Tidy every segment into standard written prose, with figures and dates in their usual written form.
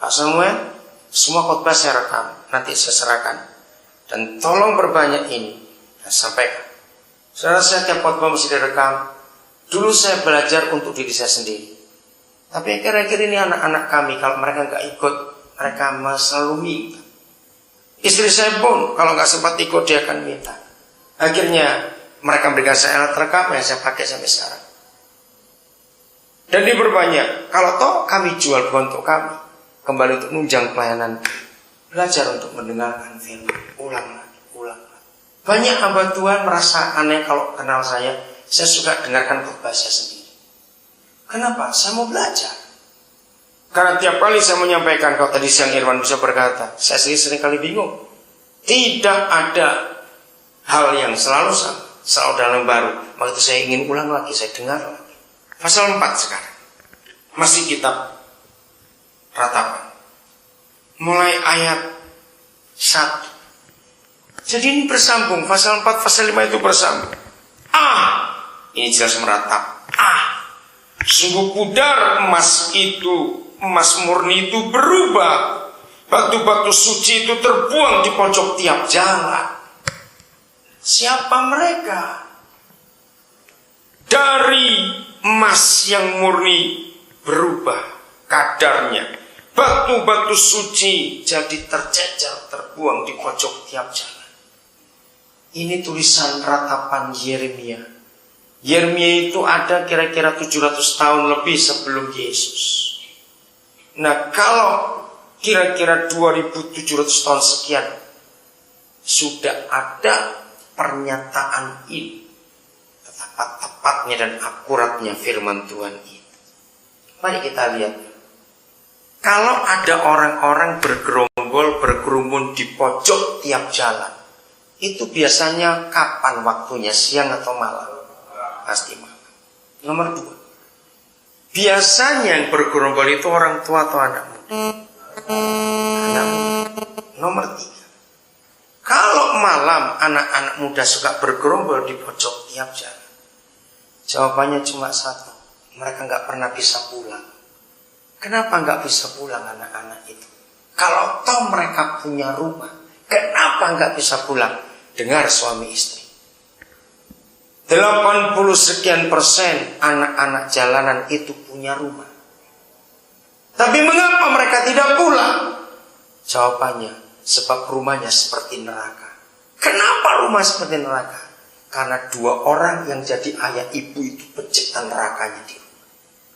Pak Samuel, semua khotbah saya rekam, nanti saya serahkan. Dan tolong perbanyak ini dan sampaikan. Saudara, saya tiap khotbah mesti direkam. Dulu saya belajar untuk diri saya sendiri. Tapi akhir-akhir ini anak-anak kami, kalau mereka nggak ikut, mereka selalu minta. Istri saya pun kalau nggak sempat ikut dia akan minta. Akhirnya mereka memberikan saya alat rekam yang saya pakai sampai sekarang. Dan diperbanyak. Kalau toh kami jual bukan untuk kami, kembali untuk menunjang pelayanan. Belajar untuk mendengarkan firman. Ulang lagi. Banyak hamba Tuhan merasa aneh kalau kenal saya suka dengarkan khotbah saya sendiri. Kenapa? Saya mau belajar. Karena tiap kali saya menyampaikan, kalau tadi siang Irwan bisa berkata, saya sering kali bingung. Tidak ada hal yang selalu sama, selalu dalam baru. Maka itu saya ingin ulang lagi, saya dengar lagi. Pasal 4 sekarang. Masih kitab ratapan. Mulai ayat 1. Jadi ini bersambung. Pasal 4, pasal 5 itu bersambung. Ini jelas meratap. Sungguh pudar emas murni itu berubah. Batu-batu suci itu terbuang di pojok tiap jalan. Siapa mereka? Dari emas yang murni berubah kadarnya. Batu-batu suci jadi tercecer, terbuang di pojok tiap jalan. Ini tulisan ratapan Yeremia. Yeremia itu ada kira-kira 700 tahun lebih sebelum Yesus. Nah, kalau kira-kira 2700 tahun sekian sudah ada pernyataan ini, betapa tepatnya dan akuratnya firman Tuhan itu. Mari kita lihat. Kalau ada orang-orang bergerombol, berkerumun di pojok tiap jalan, itu biasanya kapan waktunya, siang atau malam? Pasti malam. Nomor 2, biasanya yang bergerombol itu orang tua atau anak muda? Anak muda. Nomor 3, kalau malam anak-anak muda suka bergerombol di pojok tiap jalan, jawabannya cuma satu, mereka nggak pernah bisa pulang. Kenapa nggak bisa pulang anak-anak itu? Kalau toh mereka punya rumah, kenapa nggak bisa pulang? Dengar suami istri. 80% anak-anak jalanan itu punya rumah. Tapi mengapa mereka tidak pulang? Jawabannya, sebab rumahnya seperti neraka. Kenapa rumah seperti neraka? Karena 2 orang yang jadi ayah ibu itu pencipta nerakanya di rumah.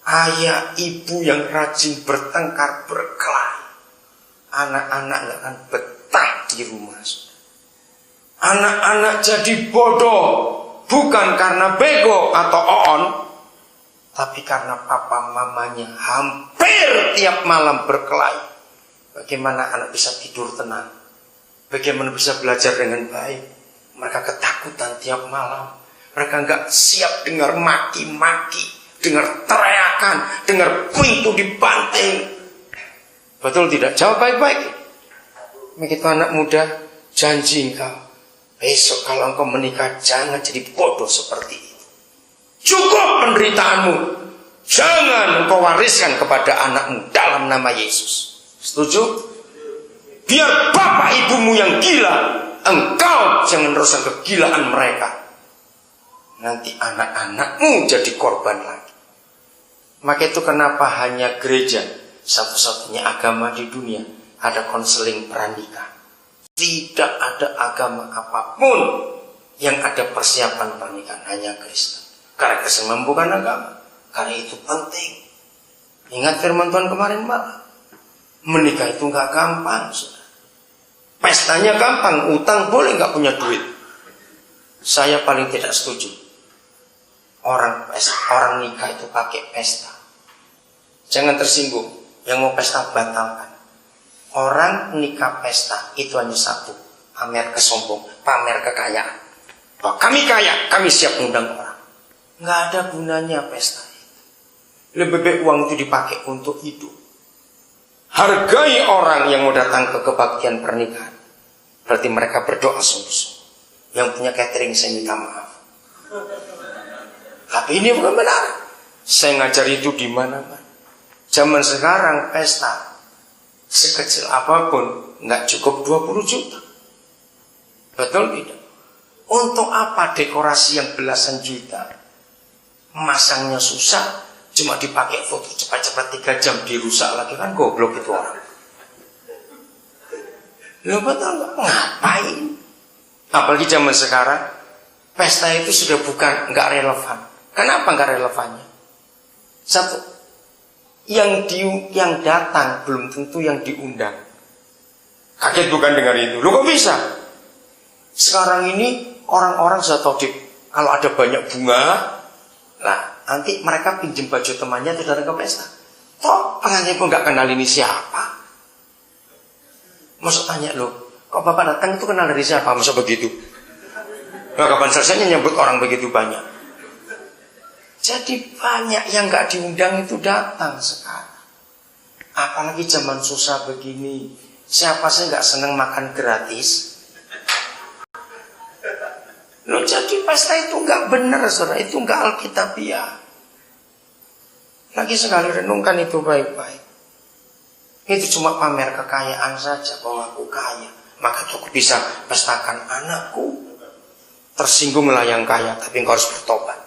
Ayah ibu yang rajin bertengkar, berkelahi, anak-anak gak akan betah di rumah. Anak-anak jadi bodoh, bukan karena bego atau oon, tapi karena papa mamanya hampir tiap malam berkelahi. Bagaimana anak bisa tidur tenang? Bagaimana bisa belajar dengan baik? Mereka ketakutan tiap malam. Mereka gak siap dengar maki-maki, dengar teriakan, dengar pintu dibanting. Betul tidak? Jawab baik-baik. Begitu anak muda, janji engkau, besok kalau engkau menikah jangan jadi bodoh seperti itu. Cukup penderitaanmu. Jangan engkau wariskan kepada anakmu dalam nama Yesus. Setuju? Biar bapak ibumu yang gila, engkau jangan teruskan kegilaan mereka. Nanti anak-anakmu jadi korban lagi. Maka itu kenapa hanya gereja satu-satunya agama di dunia ada konseling pranikah. Tidak ada agama apapun yang ada persiapan pernikahan, hanya Kristen. Karena Kristen bukan agama. Karena itu penting. Ingat firman Tuhan kemarin, Pak. Menikah itu nggak gampang, saudara. Pestanya gampang, utang boleh nggak punya duit. Saya paling tidak setuju. Orang nikah itu pakai pesta. Jangan tersinggung. Yang mau pesta batalkan. Orang nikah pesta itu hanya satu, pamer kesombong, pamer kekayaan. Bahwa kami kaya, kami siap mengundang orang. Nggak ada gunanya pesta itu. Lebih baik uang itu dipakai untuk hidup. Hargai orang yang mau datang ke kebaktian pernikahan. Berarti mereka berdoa sungguh-sungguh. Yang punya catering saya minta maaf. Tapi ini bukan benar. Saya ngajar itu di mana-mana. Zaman sekarang pesta sekecil apapun nggak cukup 20 juta. Betul tidak? Untuk apa dekorasi yang belasan juta? Masangnya susah, cuma dipakai foto cepat-cepat 3 jam dirusak lagi, kan goblok itu orang. Lo betul nggak? Ngapain? Apalagi zaman sekarang, pesta itu sudah nggak relevan. Kenapa nggak relevannya? Satu, yang datang belum tentu yang diundang. Kaget bukan dengar itu? Lo kok bisa? Sekarang ini orang-orang sudah tahu kalau ada banyak bunga, nah nanti mereka pinjam baju temannya itu datang ke pesta. Toh pengantin pun nggak kenal ini siapa. Maksud tanya lo, kok bapak datang itu kenal dari siapa? Masa begitu? Nah, kapan selesainya nyebut orang begitu banyak? Jadi banyak yang nggak diundang itu datang sekarang. Apalagi zaman susah begini, siapa sih nggak seneng makan gratis? Loh, jadi pesta itu nggak benar, saudara. Itu nggak alkitabiah. Lagi sekali renungkan itu baik-baik. Itu cuma pamer kekayaan saja, bahwa aku kaya, maka aku bisa pestakan anakku. Tersinggung lah yang kaya, tapi engkau harus bertobat.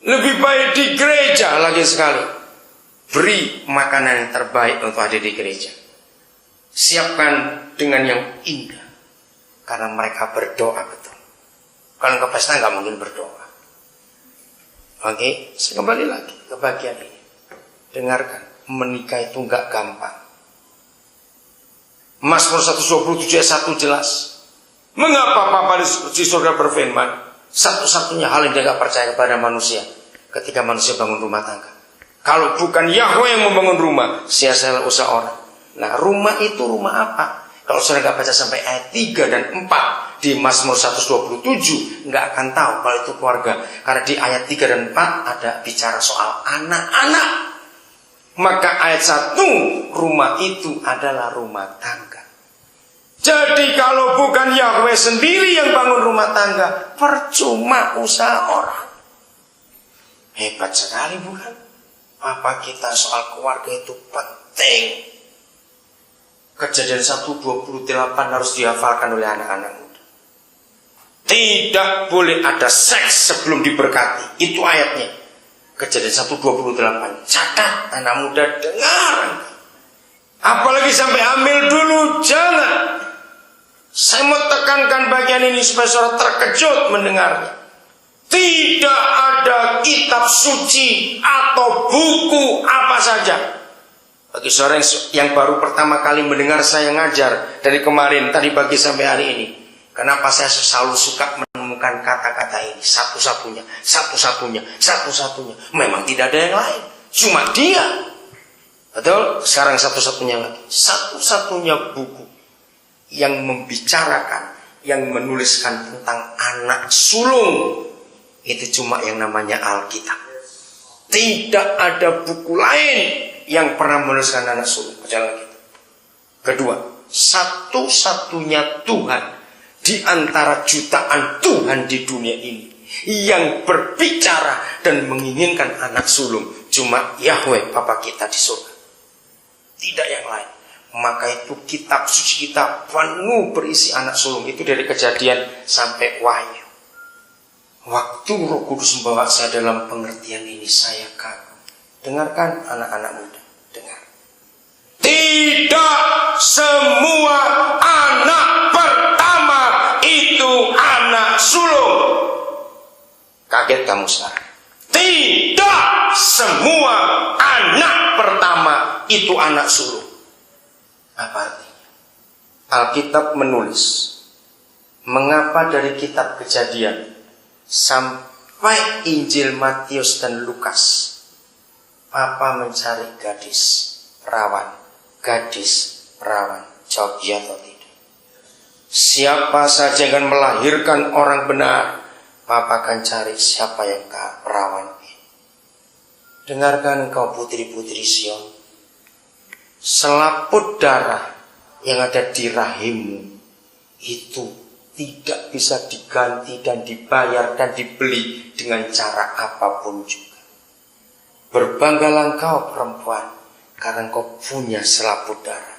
Lebih baik di gereja lagi sekali. Beri makanan yang terbaik untuk ada di gereja. Siapkan dengan yang indah, karena mereka berdoa betul. Kalau ke pesta nggak mungkin berdoa. Oke, saya kembali lagi ke bagian ini. Dengarkan, menikah itu nggak gampang. Mazmur 127 ayat 1 jelas. Mengapa Papa di surga berfirman, satu-satunya hal yang dia nggak percaya kepada manusia ketika manusia bangun rumah tangga. Kalau bukan Yahweh yang membangun rumah, sia-sia usaha orang. Nah, rumah itu rumah apa? Kalau saudara nggak baca sampai ayat 3 dan 4 di Mazmur 127, nggak akan tahu kalau itu keluarga. Karena di ayat 3 dan 4 ada bicara soal anak-anak. Maka ayat 1, rumah itu adalah rumah tangga. Jadi kalau bukan Yahweh sendiri yang bangun rumah tangga, percuma usaha orang. Hebat sekali bukan? Apa kita soal keluarga itu penting. Kejadian 1:28 harus dihafalkan oleh anak-anak muda. Tidak boleh ada seks sebelum diberkati. Itu ayatnya. Kejadian 1:28. Catat, anak muda, dengar. Apalagi sampai hamil dulu, jangan. Saya mau tekankan bagian ini supaya saudara terkejut mendengarnya. Tidak ada kitab suci atau buku apa saja. Bagi saudara yang baru pertama kali mendengar saya ngajar dari kemarin, tadi pagi sampai hari ini. Kenapa saya selalu suka menemukan kata-kata ini? Satu-satunya. Memang tidak ada yang lain. Cuma dia. Betul? Sekarang satu-satunya lagi. Satu-satunya buku yang membicarakan, yang menuliskan tentang anak sulung, itu cuma yang namanya Alkitab. Tidak ada buku lain yang pernah menuliskan anak sulung. Kedua, satu-satunya Tuhan di antara jutaan Tuhan di dunia ini yang berbicara dan menginginkan anak sulung cuma Yahweh Bapa kita di surga. Tidak yang lain. Maka itu kitab suci kita penuh berisi anak sulung. Itu dari Kejadian sampai Wahyu. Waktu Roh Kudus membawa saya dalam pengertian ini, saya kagum. Dengarkan anak-anak muda, dengar. Tidak semua anak pertama itu anak sulung. Kaget kamu sekarang? Tidak semua anak pertama itu anak sulung. Apa artinya? Alkitab menulis, mengapa dari kitab Kejadian sampai Injil Matius dan Lukas, Papa mencari gadis perawan. Jawab ya atau tidak. Siapa saja yang akan melahirkan orang benar, Papa akan cari siapa yang perawan. Dengarkan kau putri-putri Sion, selaput darah yang ada di rahimmu itu tidak bisa diganti dan dibayar dan dibeli dengan cara apapun juga. Berbanggalah engkau perempuan, karena engkau punya selaput darah.